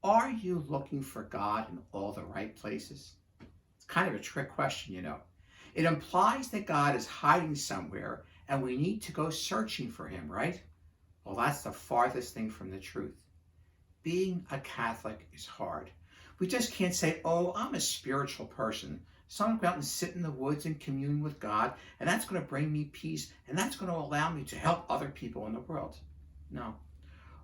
Are you looking for God in all the right places? It's kind of a trick question, you know. It implies that God is hiding somewhere and we need to go searching for him, right? Well, that's the farthest thing from the truth. Being a Catholic is hard. We just can't say, oh, I'm a spiritual person, so I'm going to go out and sit in the woods and commune with God, and that's going to bring me peace, and that's going to allow me to help other people in the world. No.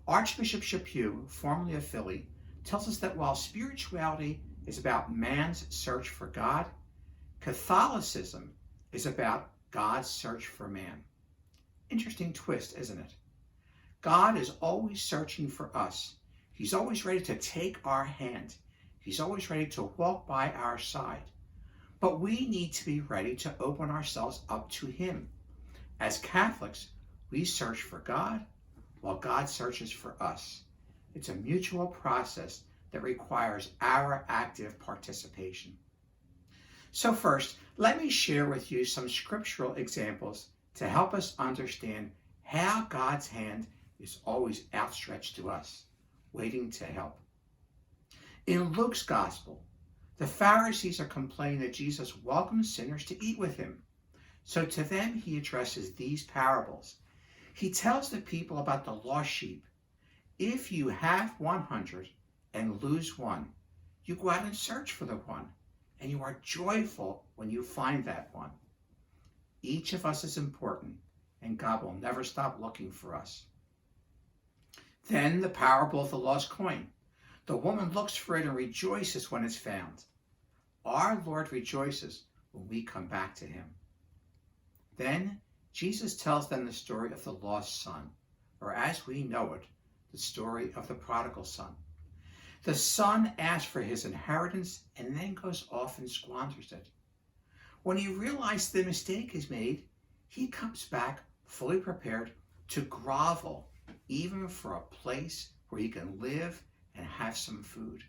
Archbishop Cioe, formerly of Philly, tells us that while spirituality is about man's search for God, Catholicism is about God's search for man. Interesting twist, isn't it? God is always searching for us. He's always ready to take our hand. He's always ready to walk by our side. But we need to be ready to open ourselves up to him. As Catholics, we search for God while God searches for us. It's a mutual process that requires our active participation. So first, let me share with you some scriptural examples to help us understand how God's hand is always outstretched to us, waiting to help. In Luke's gospel, the Pharisees are complaining that Jesus welcomes sinners to eat with him. So to them, he addresses these parables. He tells the people about the lost sheep. If you have 100 and lose one, you go out and search for the one, and you are joyful when you find that one. Each of us is important, and God will never stop looking for us. Then the parable of the lost coin. The woman looks for it and rejoices when it's found. Our Lord rejoices when we come back to him. Then Jesus tells them the story of the lost son, or as we know it, the story of the prodigal son. The son asks for his inheritance and then goes off and squanders it. When he realizes the mistake he's made, he comes back fully prepared to grovel, even for a place where he can live and have some food.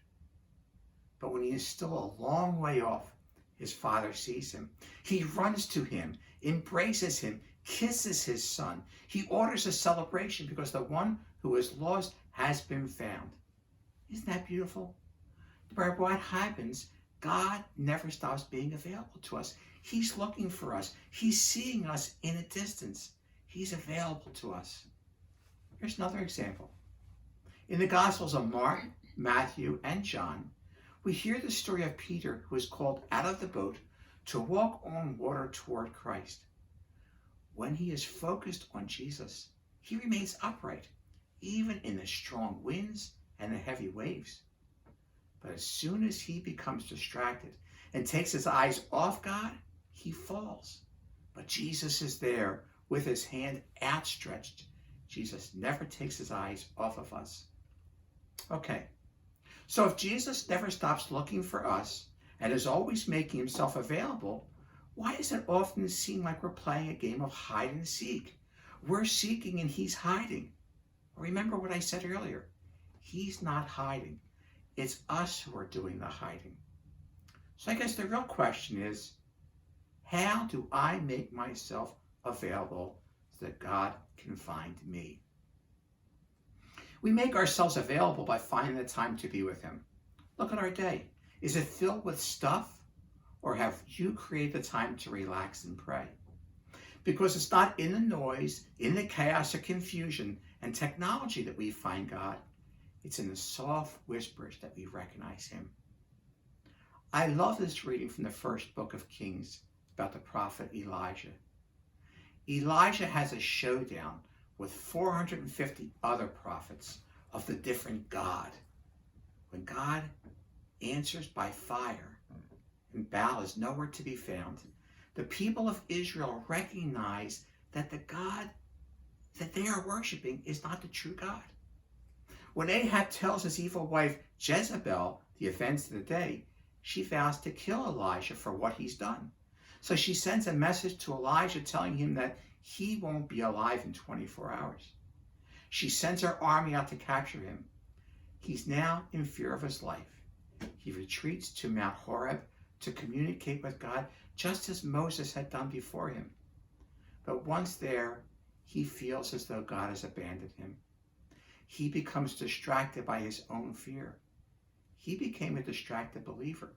But when he is still a long way off, his father sees him. He runs to him, embraces him, kisses his son. He orders a celebration because the one who is lost has been found. Isn't that beautiful? No matter what happens, God never stops being available to us. He's looking for us. He's seeing us in a distance. He's available to us. Here's another example. In the Gospels of Mark, Matthew, and John, we hear the story of Peter, who is called out of the boat to walk on water toward Christ. When he is focused on Jesus, he remains upright, even in the strong winds and the heavy waves. But as soon as he becomes distracted and takes his eyes off God, he falls. But Jesus is there with his hand outstretched. Jesus never takes his eyes off of us. Okay, so if Jesus never stops looking for us and is always making himself available, why does it often seem like we're playing a game of hide and seek? We're seeking and he's hiding. Remember what I said earlier. He's not hiding. It's us who are doing the hiding. So I guess the real question is, how do I make myself available so that God can find me? We make ourselves available by finding the time to be with him. Look at our day. Is it filled with stuff, or have you created the time to relax and pray? Because it's not in the noise, in the chaos or confusion and technology that we find God. It's in the soft whispers that we recognize him. I love this reading from the first book of Kings about the prophet Elijah. Elijah has a showdown with 450 other prophets of the different God. When God answers by fire and Baal is nowhere to be found, the people of Israel recognize that the God that they are worshiping is not the true God. When Ahab tells his evil wife Jezebel the events of the day, she vows to kill Elijah for what he's done. So she sends a message to Elijah telling him that he won't be alive in 24 hours. She sends her army out to capture him. He's now in fear of his life. He retreats to Mount Horeb to communicate with God, just as Moses had done before him. But once there, he feels as though God has abandoned him. He becomes distracted by his own fear. he became a distracted believer.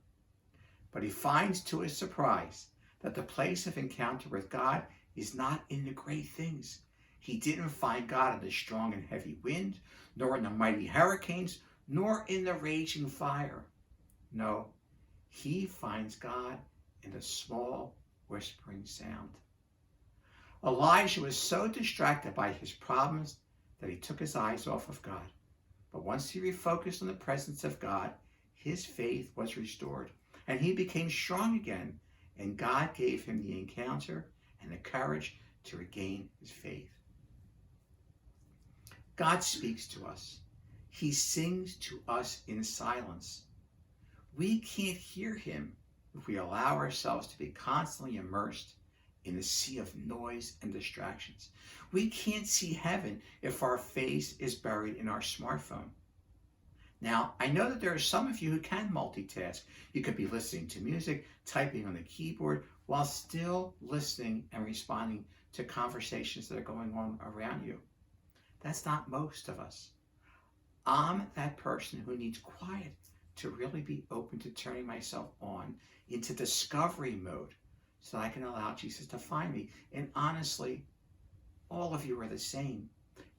But he finds to his surprise that the place of encounter with God is not in the great things. He didn't find God in the strong and heavy wind, nor in the mighty hurricanes, nor in the raging fire. No, he finds God in the small, whispering sound. Elijah was so distracted by his problems that he took his eyes off of God. But once he refocused on the presence of God, his faith was restored, and he became strong again, and God gave him the encounter and the courage to regain his faith. God speaks to us. He sings to us in silence. We can't hear him if we allow ourselves to be constantly immersed in the sea of noise and distractions. We can't see heaven if our face is buried in our smartphone. Now, I know that there are some of you who can multitask. You could be listening to music, typing on the keyboard, while still listening and responding to conversations that are going on around you. That's not most of us. I'm that person who needs quiet to really be open to turning myself on into discovery mode so that I can allow Jesus to find me. And honestly, all of you are the same.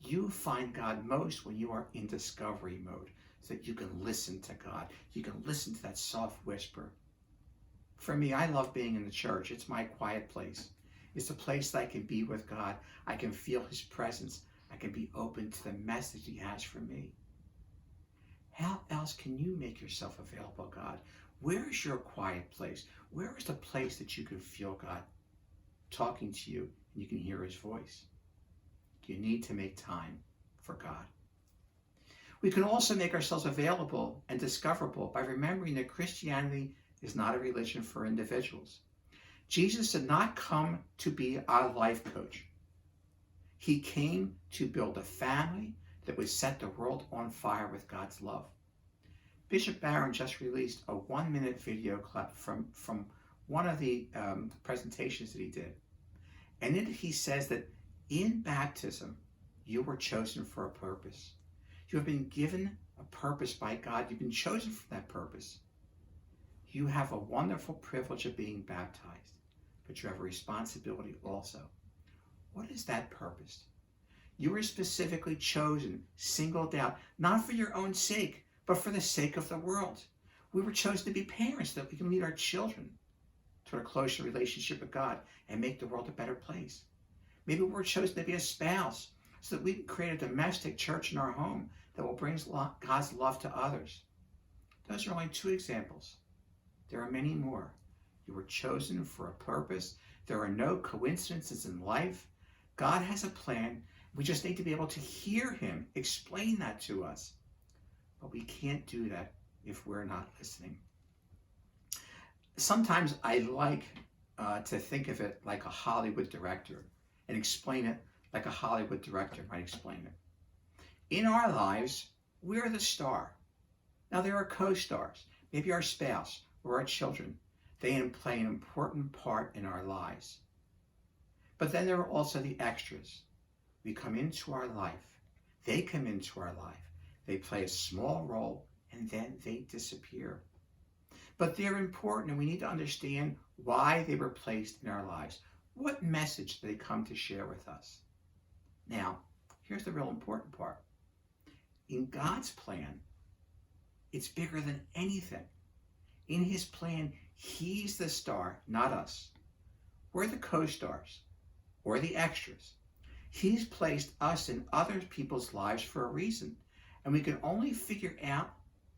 You find God most when you are in discovery mode, so that you can listen to God. You can listen to that soft whisper. For me, I love being in the church. It's my quiet place. It's a place that I can be with God. I can feel his presence. I can be open to the message he has for me. How else can you make yourself available, God? Where is your quiet place? Where is the place that you can feel God talking to you and you can hear his voice? You need to make time for God. We can also make ourselves available and discoverable by remembering that Christianity is not a religion for individuals. Jesus did not come to be our life coach. He came to build a family that would set the world on fire with God's love. Bishop Barron just released a 1-minute video clip from one of the presentations that he did. And in it he says that in baptism, you were chosen for a purpose. You have been given a purpose by God. You've been chosen for that purpose. You have a wonderful privilege of being baptized, but you have a responsibility also. What is that purpose? You were specifically chosen, singled out, not for your own sake, but for the sake of the world. We were chosen to be parents so that we can lead our children to a closer relationship with God and make the world a better place. Maybe we're chosen to be a spouse so that we can create a domestic church in our home that will bring God's love to others. Those are only 2 examples. There are many more. You were chosen for a purpose. There are no coincidences in life. God has a plan. We just need to be able to hear him explain that to us. But we can't do that if we're not listening. Sometimes I like to think of it like a Hollywood director and explain it like a Hollywood director might explain it. In our lives, we're the star. Now there are co-stars, maybe our spouse or our children. They play an important part in our lives. But then there are also the extras. We come into our life. They come into our life. They play a small role and then they disappear. But they're important and we need to understand why they were placed in our lives. What message do they come to share with us? Now, here's the real important part. In God's plan, it's bigger than anything. In his plan, he's the star, not us. We're the co-stars or the extras. He's placed us in other people's lives for a reason. And we can only figure out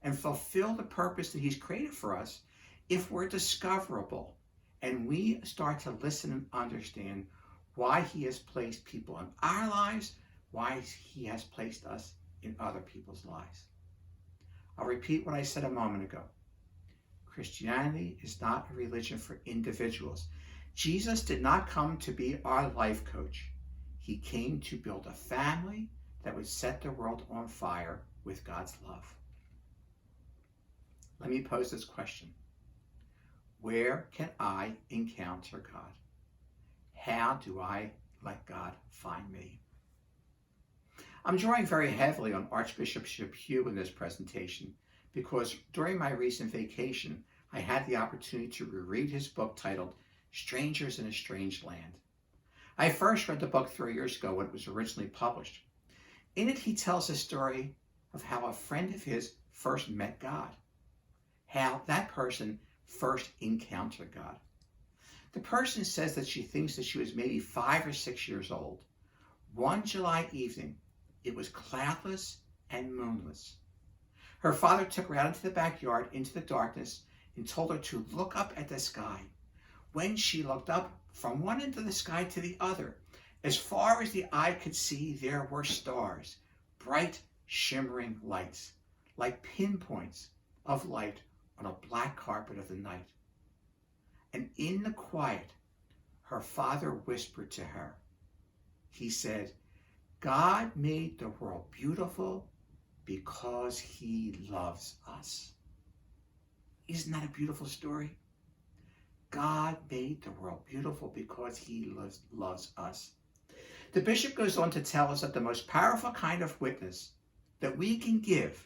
and fulfill the purpose that he's created for us if we're discoverable and we start to listen and understand why he has placed people in our lives, why he has placed us in other people's lives. I'll repeat what I said a moment ago. Christianity is not a religion for individuals. Jesus did not come to be our life coach. He came to build a family that would set the world on fire with God's love. Let me pose this question. Where can I encounter God? How do I let God find me? I'm drawing very heavily on Archbishop Cioe in this presentation because during my recent vacation, I had the opportunity to reread his book titled Strangers in a Strange Land. I first read the book 3 years ago when it was originally published. In it, he tells the story of how a friend of his first met God, how that person first encountered God. The person says that she thinks that she was maybe 5 or 6 years old. One July evening, it was cloudless and moonless. Her father took her out into the backyard, into the darkness, and told her to look up at the sky. When she looked up from one end of the sky to the other, as far as the eye could see, there were stars, bright, shimmering lights, like pinpoints of light on a black carpet of the night. And in the quiet, her father whispered to her. He said, God made the world beautiful because he loves us. Isn't that a beautiful story? God made the world beautiful because he loves us. The bishop goes on to tell us that the most powerful kind of witness that we can give,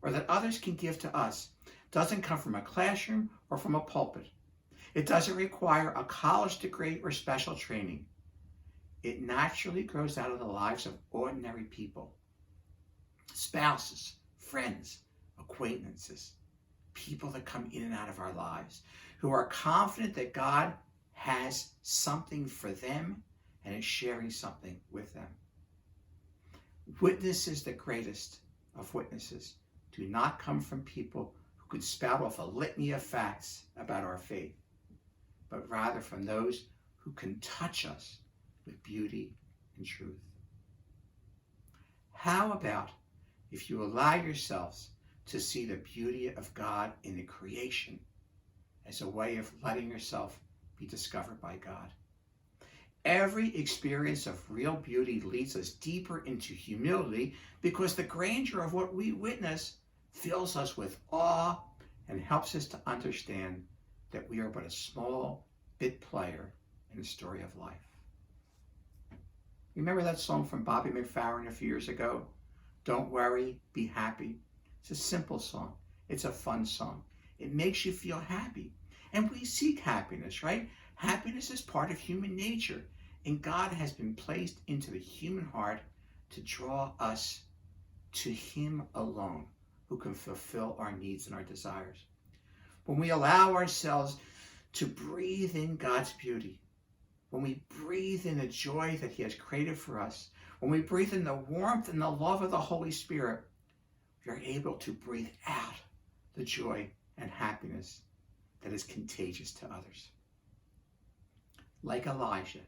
or that others can give to us, doesn't come from a classroom or from a pulpit. It doesn't require a college degree or special training. It naturally grows out of the lives of ordinary people. Spouses, friends, acquaintances, people that come in and out of our lives, who are confident that God has something for them and is sharing something with them. Witnesses, the greatest of witnesses, do not come from people who could spout off a litany of facts about our faith, but rather from those who can touch us with beauty and truth. How about if you allow yourselves to see the beauty of God in the creation as a way of letting yourself be discovered by God? Every experience of real beauty leads us deeper into humility because the grandeur of what we witness fills us with awe and helps us to understand that we are but a small bit player in the story of life. Remember that song from Bobby McFerrin a few years ago? Don't worry, be happy. It's a simple song. It's a fun song. It makes you feel happy. And we seek happiness, right? Happiness is part of human nature. And God has been placed into the human heart to draw us to him alone, who can fulfill our needs and our desires. When we allow ourselves to breathe in God's beauty, when we breathe in the joy that he has created for us, when we breathe in the warmth and the love of the Holy Spirit, we are able to breathe out the joy and happiness that is contagious to others. Like Elijah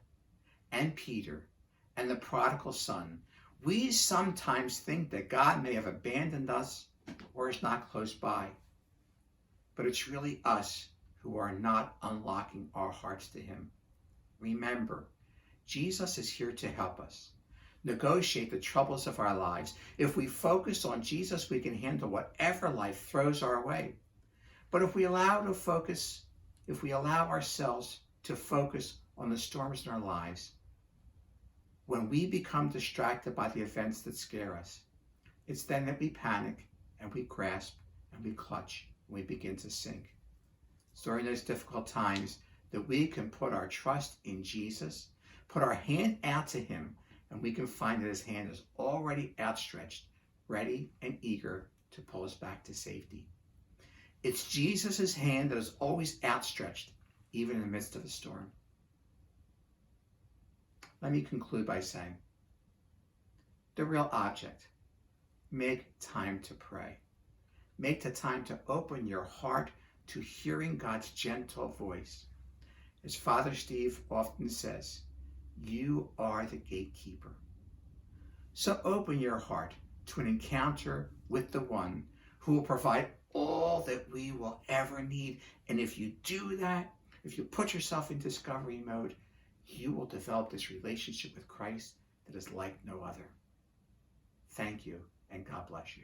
and Peter and the prodigal son, we sometimes think that God may have abandoned us or is not close by. But it's really us who are not unlocking our hearts to him. Remember, Jesus is here to help us negotiate the troubles of our lives. If we focus on Jesus, we can handle whatever life throws our way. But if we allow ourselves to focus on the storms in our lives, when we become distracted by the events that scare us, it's then that we panic and we grasp and we clutch and we begin to sink. It's during those difficult times that we can put our trust in Jesus, put our hand out to him, and we can find that his hand is already outstretched, ready and eager to pull us back to safety. It's Jesus' hand that is always outstretched, even in the midst of a storm. Let me conclude by saying, the real object, make time to pray. Make the time to open your heart to hearing God's gentle voice. As Father Steve often says, you are the gatekeeper. So open your heart to an encounter with the one who will provide all that we will ever need. And if you do that, if you put yourself in discovery mode, you will develop this relationship with Christ that is like no other. Thank you, and God bless you.